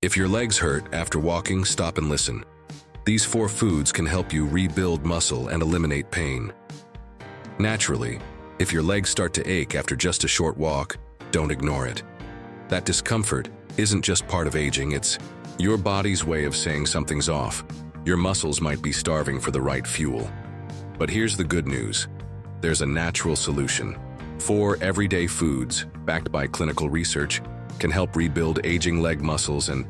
If your legs hurt after walking, stop and listen. These 4 foods can help you rebuild muscle and eliminate pain. Naturally, if your legs start to ache after just a short walk, don't ignore it. That discomfort isn't just part of aging, it's your body's way of saying something's off. Your muscles might be starving for the right fuel. But here's the good news. There's a natural solution. 4 everyday foods, backed by clinical research, can help rebuild aging leg muscles and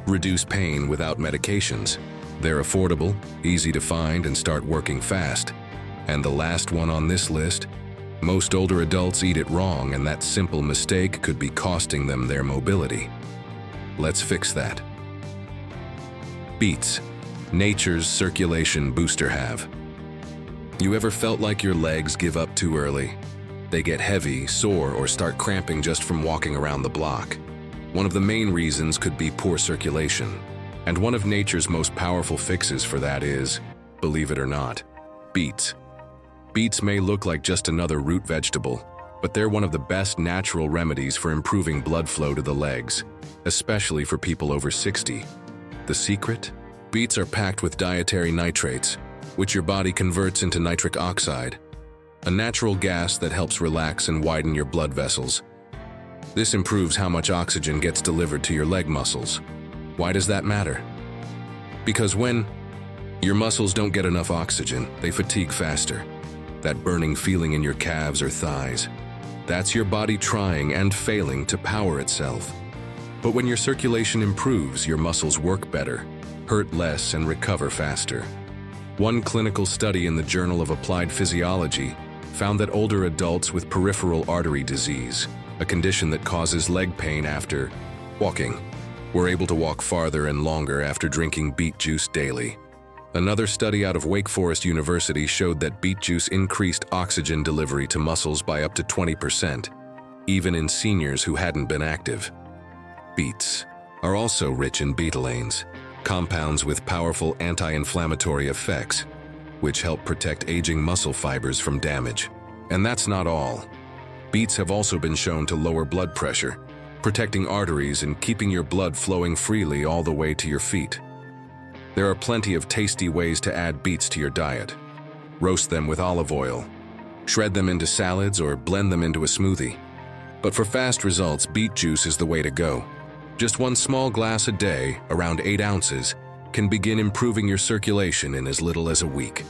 reduce pain without medications. They're affordable, easy to find, and start working fast. And the last one on this list, most older adults eat it wrong, and that simple mistake could be costing them their mobility. Let's fix that. Beets, nature's circulation booster have. You ever felt like your legs give up too early? They get heavy, sore, or start cramping just from walking around the block. One of the main reasons could be poor circulation. And one of nature's most powerful fixes for that is, believe it or not, beets. Beets may look like just another root vegetable, but they're one of the best natural remedies for improving blood flow to the legs, especially for people over 60. The secret? Beets are packed with dietary nitrates, which your body converts into nitric oxide, a natural gas that helps relax and widen your blood vessels. This improves how much oxygen gets delivered to your leg muscles. Why does that matter? Because when your muscles don't get enough oxygen, they fatigue faster. That burning feeling in your calves or thighs, that's your body trying and failing to power itself. But when your circulation improves, your muscles work better, hurt less, and recover faster. One clinical study in the Journal of Applied Physiology found that older adults with peripheral artery disease, a condition that causes leg pain after walking, were able to walk farther and longer after drinking beet juice daily. Another study out of Wake Forest University showed that beet juice increased oxygen delivery to muscles by up to 20%, even in seniors who hadn't been active. Beets are also rich in betalains, compounds with powerful anti-inflammatory effects, which help protect aging muscle fibers from damage. And that's not all. Beets have also been shown to lower blood pressure, protecting arteries and keeping your blood flowing freely all the way to your feet. There are plenty of tasty ways to add beets to your diet. Roast them with olive oil, shred them into salads, or blend them into a smoothie. But for fast results, beet juice is the way to go. Just 1 small glass a day, around 8 ounces, can begin improving your circulation in as little as a week.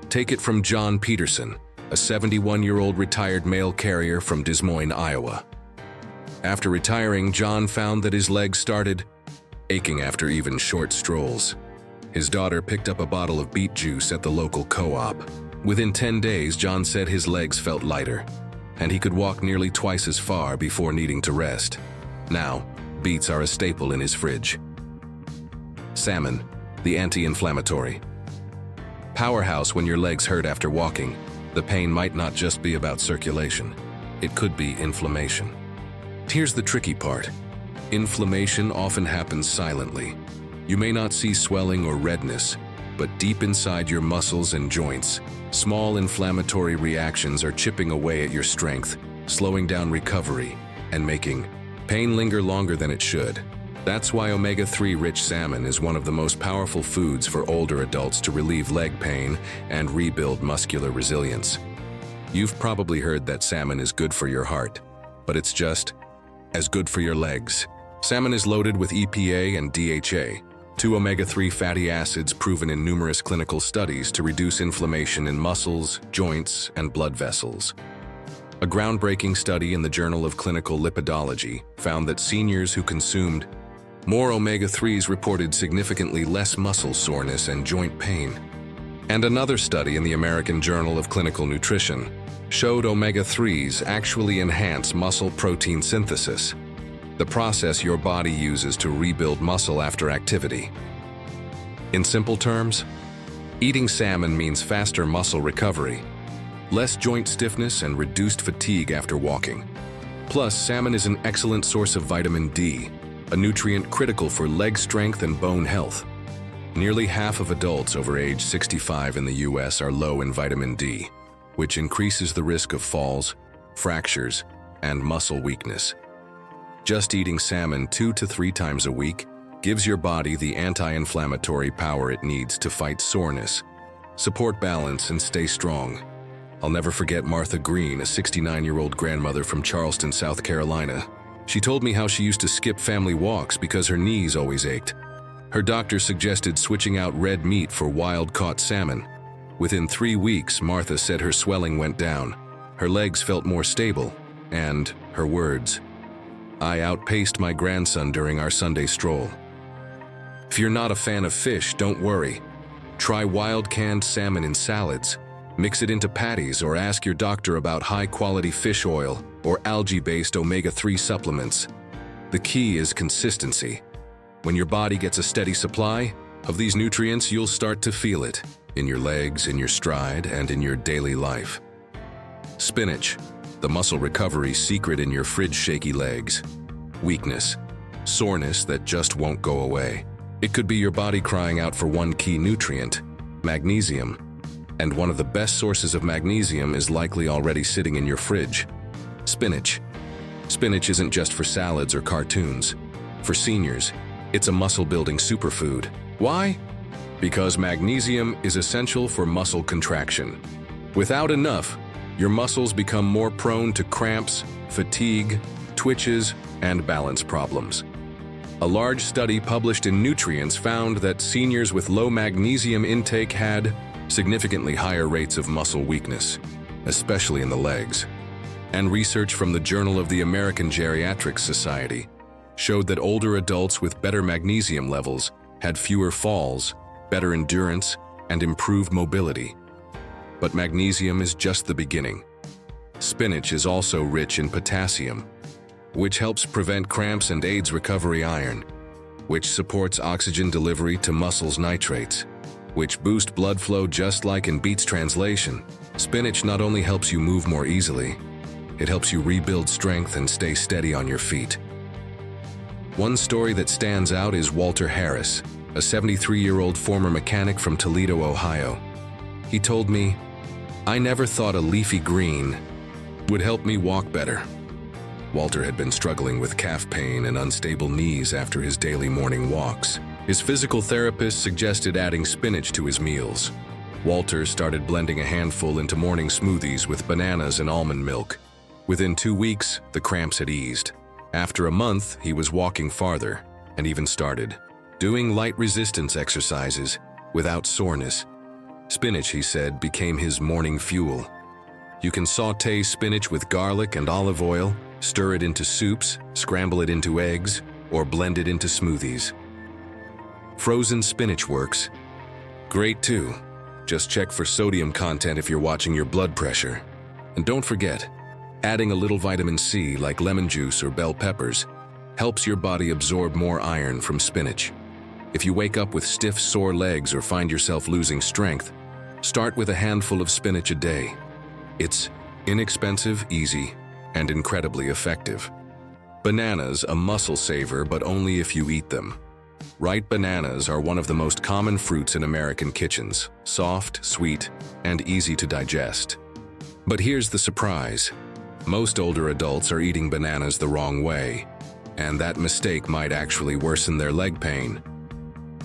Take it from John Peterson, a 71-year-old retired mail carrier from Des Moines, Iowa. After retiring, John found that his legs started aching after even short strolls. His daughter picked up a bottle of beet juice at the local co-op. Within 10 days, John said his legs felt lighter, and he could walk nearly twice as far before needing to rest. Now, beets are a staple in his fridge. Salmon, the anti-inflammatory. Powerhouse when your legs hurt after walking. The pain might not just be about circulation. It could be inflammation. Here's the tricky part. Inflammation often happens silently. You may not see swelling or redness, but deep inside your muscles and joints, small inflammatory reactions are chipping away at your strength, slowing down recovery, and making pain linger longer than it should. That's why omega-3 rich salmon is one of the most powerful foods for older adults to relieve leg pain and rebuild muscular resilience. You've probably heard that salmon is good for your heart, but it's just as good for your legs. Salmon is loaded with EPA and DHA, 2 omega-3 fatty acids proven in numerous clinical studies to reduce inflammation in muscles, joints, and blood vessels. A groundbreaking study in the Journal of Clinical Lipidology found that seniors who consumed more omega-3s reported significantly less muscle soreness and joint pain. And another study in the American Journal of Clinical Nutrition showed omega-3s actually enhance muscle protein synthesis, the process your body uses to rebuild muscle after activity. In simple terms, eating salmon means faster muscle recovery, less joint stiffness, and reduced fatigue after walking. Plus, salmon is an excellent source of vitamin D, a nutrient critical for leg strength and bone health. Nearly half of adults over age 65 in the US are low in vitamin D, which increases the risk of falls, fractures, and muscle weakness. Just eating salmon 2 to 3 times a week gives your body the anti-inflammatory power it needs to fight soreness, support balance, and stay strong. I'll never forget Martha Green, a 69-year-old grandmother from Charleston, South Carolina. She told me how she used to skip family walks because her knees always ached. Her doctor suggested switching out red meat for wild-caught salmon. Within 3 weeks, Martha said her swelling went down, her legs felt more stable, and, her words, "I outpaced my grandson during our Sunday stroll." If you're not a fan of fish, don't worry. Try wild canned salmon in salads, mix it into patties, or ask your doctor about high-quality fish oil or algae-based omega-3 supplements. The key is consistency. When your body gets a steady supply of these nutrients, you'll start to feel it in your legs, in your stride, and in your daily life. Spinach, the muscle recovery secret in your fridge-shaky legs. Weakness, soreness that just won't go away. It could be your body crying out for one key nutrient, magnesium. And one of the best sources of magnesium is likely already sitting in your fridge. Spinach. Spinach isn't just for salads or cartoons. For seniors, it's a muscle-building superfood. Why? Because magnesium is essential for muscle contraction. Without enough, your muscles become more prone to cramps, fatigue, twitches, and balance problems. A large study published in Nutrients found that seniors with low magnesium intake had significantly higher rates of muscle weakness, especially in the legs. And research from the Journal of the American Geriatric Society showed that older adults with better magnesium levels had fewer falls, better endurance, and improved mobility. But magnesium is just the beginning. Spinach is also rich in potassium, which helps prevent cramps and aids recovery, iron, which supports oxygen delivery to muscles, nitrates, which boost blood flow just like in Beats translation. Spinach not only helps you move more easily, it helps you rebuild strength and stay steady on your feet. One story that stands out is Walter Harris, a 73-year-old former mechanic from Toledo, Ohio. He told me, "I never thought a leafy green would help me walk better." Walter had been struggling with calf pain and unstable knees after his daily morning walks. His physical therapist suggested adding spinach to his meals. Walter started blending a handful into morning smoothies with bananas and almond milk. Within 2 weeks, the cramps had eased. After a month, he was walking farther and even started doing light resistance exercises without soreness. Spinach, he said, became his morning fuel. You can sauté spinach with garlic and olive oil, stir it into soups, scramble it into eggs, or blend it into smoothies. Frozen spinach works great too. Just check for sodium content if you're watching your blood pressure. And don't forget, adding a little vitamin C like lemon juice or bell peppers helps your body absorb more iron from spinach. If you wake up with stiff, sore legs or find yourself losing strength, start with a handful of spinach a day. It's inexpensive, easy, and incredibly effective. Bananas, a muscle saver, but only if you eat them. Ripe bananas are one of the most common fruits in American kitchens, soft, sweet, and easy to digest. But here's the surprise. Most older adults are eating bananas the wrong way, and that mistake might actually worsen their leg pain.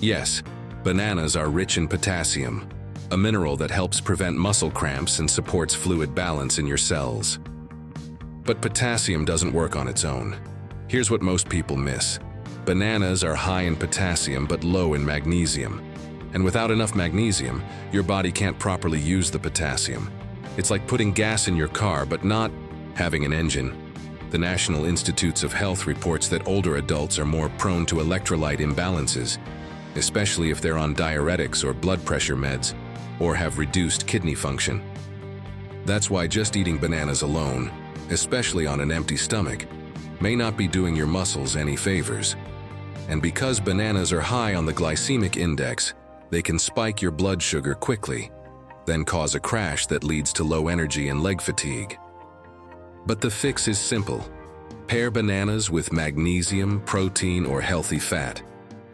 Yes, bananas are rich in potassium, a mineral that helps prevent muscle cramps and supports fluid balance in your cells. But potassium doesn't work on its own. Here's what most people miss. Bananas are high in potassium but low in magnesium. And without enough magnesium, your body can't properly use the potassium. It's like putting gas in your car but not having an engine. The National Institutes of Health reports that older adults are more prone to electrolyte imbalances, especially if they're on diuretics or blood pressure meds, or have reduced kidney function. That's why just eating bananas alone, especially on an empty stomach, may not be doing your muscles any favors. And because bananas are high on the glycemic index, they can spike your blood sugar quickly, then cause a crash that leads to low energy and leg fatigue. But the fix is simple. Pair bananas with magnesium, protein, or healthy fat.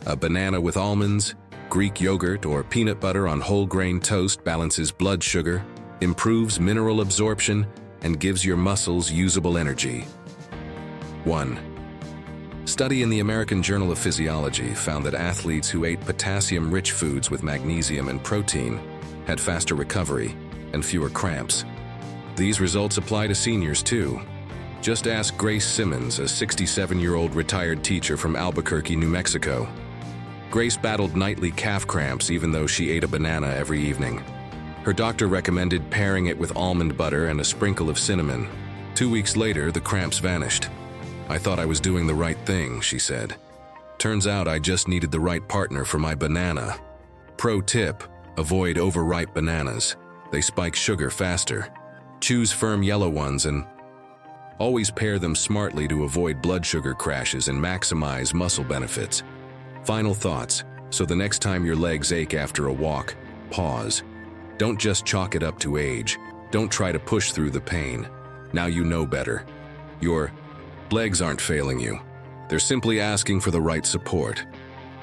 A banana with almonds, Greek yogurt, or peanut butter on whole grain toast balances blood sugar, improves mineral absorption, and gives your muscles usable energy. 1. Study in the American Journal of Physiology found that athletes who ate potassium-rich foods with magnesium and protein had faster recovery and fewer cramps. These results apply to seniors too. Just ask Grace Simmons, a 67-year-old retired teacher from Albuquerque, New Mexico. Grace battled nightly calf cramps even though she ate a banana every evening. Her doctor recommended pairing it with almond butter and a sprinkle of cinnamon. 2 weeks later, the cramps vanished. "I thought I was doing the right thing," she said. "Turns out I just needed the right partner for my banana." Pro tip: avoid overripe bananas. They spike sugar faster. Choose firm yellow ones and always pair them smartly to avoid blood sugar crashes and maximize muscle benefits. Final thoughts: so the next time your legs ache after a walk, pause. Don't just chalk it up to age. Don't try to push through the pain. Now you know better. Your legs aren't failing you. They're simply asking for the right support.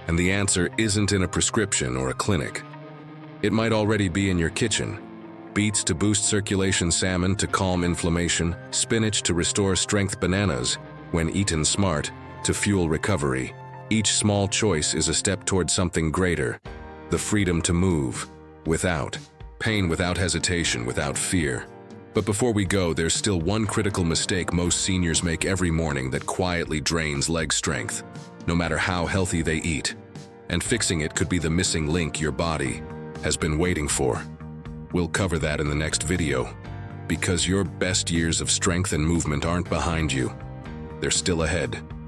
And the answer isn't in a prescription or a clinic. It might already be in your kitchen. Beets to boost circulation, salmon to calm inflammation, spinach to restore strength, bananas, when eaten smart, to fuel recovery. Each small choice is a step toward something greater. The freedom to move, without pain, without hesitation, without fear. But before we go, there's still one critical mistake most seniors make every morning that quietly drains leg strength, no matter how healthy they eat. And fixing it could be the missing link your body has been waiting for. We'll cover that in the next video, because your best years of strength and movement aren't behind you. They're still ahead.